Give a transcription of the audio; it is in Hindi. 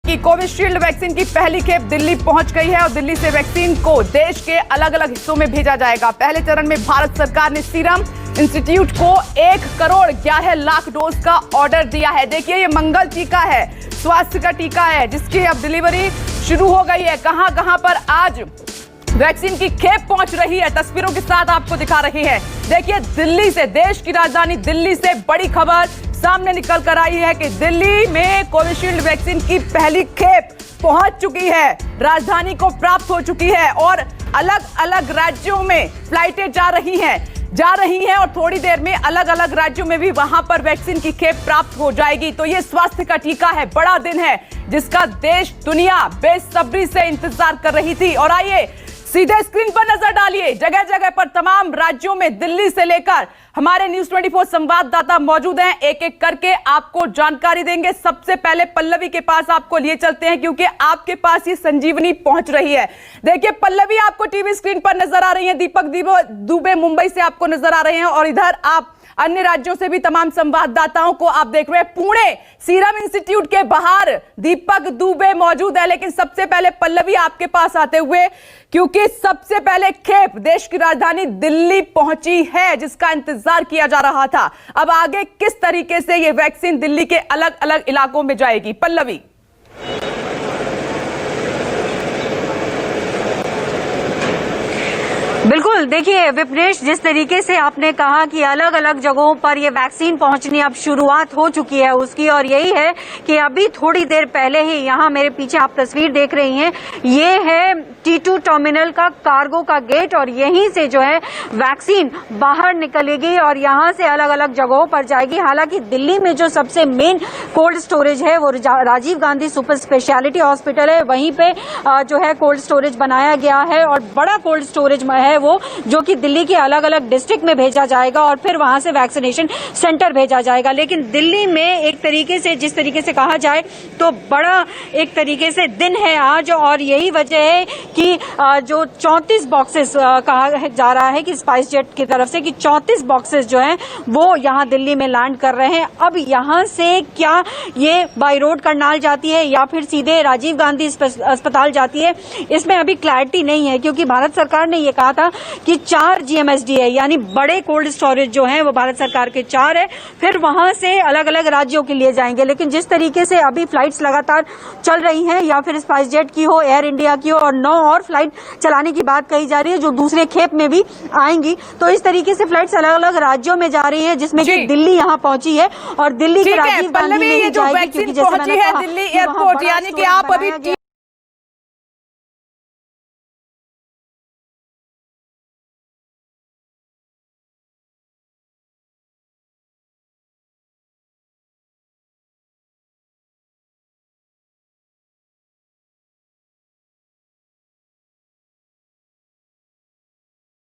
कि कोविशील्ड वैक्सीन की पहली खेप दिल्ली पहुंच गई है और दिल्ली से वैक्सीन को देश के अलग अलग हिस्सों में भेजा जाएगा। पहले चरण में भारत सरकार ने सीरम इंस्टीट्यूट को 1,11,00,000 डोज का ऑर्डर दिया है। देखिए, ये मंगल टीका है, स्वास्थ्य का टीका है, जिसकी अब डिलीवरी शुरू हो गई है। कहां कहां पर आज वैक्सीन की खेप पहुंच रही है, तस्वीरों के साथ आपको दिखा रही है। देखिए, दिल्ली से, देश की राजधानी दिल्ली से बड़ी खबर सामने निकल कर आई है कि दिल्ली में कोविशील्ड वैक्सीन की पहली खेप पहुंच चुकी है, राजधानी को प्राप्त हो चुकी है और अलग अलग राज्यों में फ्लाइटें जा रही हैं और थोड़ी देर में अलग अलग राज्यों में भी वहां पर वैक्सीन की खेप प्राप्त हो जाएगी। तो ये स्वास्थ्य का टीका है, बड़ा दिन है जिसका देश दुनिया बेसब्री से इंतजार कर रही थी। और आइए सीधे स्क्रीन पर नजर डालिए, जगह जगह पर तमाम राज्यों में दिल्ली से लेकर हमारे न्यूज 24 संवाददाता मौजूद हैं, एक एक करके आपको जानकारी देंगे। सबसे पहले पल्लवी के पास आपको लिए चलते हैं क्योंकि आपके पास ये संजीवनी पहुंच रही है। देखिए पल्लवी, आपको टीवी स्क्रीन पर नजर आ रही है, दीपक दुबे मुंबई से आपको नजर आ रहे हैं और इधर आप अन्य राज्यों से भी तमाम संवाददाताओं को आप देख रहे हैं। पुणे सीरम इंस्टीट्यूट के बाहर दीपक दुबे मौजूद है, लेकिन सबसे पहले पल्लवी आपके पास आते हुए, क्योंकि सबसे पहले खेप देश की राजधानी दिल्ली पहुंची है जिसका इंतजार किया जा रहा था। अब आगे किस तरीके से ये वैक्सीन दिल्ली के अलग अलग इलाकों में जाएगी, पल्लवी? बिल्कुल, देखिए विपनेश, जिस तरीके से आपने कहा कि अलग अलग जगहों पर ये वैक्सीन पहुंचनी अब शुरुआत हो चुकी है उसकी, और यही है कि अभी थोड़ी देर पहले ही यहाँ मेरे पीछे आप तस्वीर देख रही हैं, ये है T2 टर्मिनल का कार्गो का गेट और यहीं से जो है वैक्सीन बाहर निकलेगी और यहाँ से अलग अलग जगहों पर जाएगी। हालांकि दिल्ली में जो सबसे मेन कोल्ड स्टोरेज है वो Rajiv Gandhi super speciality hospital है, वहीं पे जो है कोल्ड स्टोरेज बनाया गया है और बड़ा कोल्ड स्टोरेज है वो, जो कि दिल्ली के अलग अलग डिस्ट्रिक्ट में भेजा जाएगा और फिर वहां से वैक्सीनेशन सेंटर भेजा जाएगा। लेकिन दिल्ली में एक तरीके से, जिस तरीके से कहा जाए तो बड़ा एक तरीके से दिन है आज, और यही वजह है कि जो 34 बॉक्सेस कहा जा रहा है कि स्पाइस जेट की तरफ से कि 34 बॉक्सेस जो हैं वो यहां दिल्ली में लैंड कर रहे हैं। अब यहां से क्या ये बाई रोड करनाल जाती है या फिर सीधे राजीव गांधी अस्पताल जाती है, इसमें अभी क्लैरिटी नहीं है, क्योंकि भारत सरकार ने ये कहा था कि 4 GMSD है, यानी बड़े कोल्ड स्टोरेज जो हैं वो भारत सरकार के 4 है, फिर वहां से अलग अलग राज्यों के लिए जाएंगे। लेकिन जिस तरीके से अभी फ्लाइट्स लगातार चल रही हैं, या फिर स्पाइस जेट की हो, एयर इंडिया की हो, और 9 और फ्लाइट चलाने की बात कही जा रही है जो दूसरे खेप में भी आएंगी, तो इस तरीके से फ्लाइट्स अलग अलग राज्यों में जा रही है, जिसमें कि दिल्ली यहाँ पहुंची है और दिल्ली के राजीव गांधी में ही जाएगी, क्योंकि जैसे मैंने कहा दिल्ली एयरपोर्ट, यानी कि आप अभी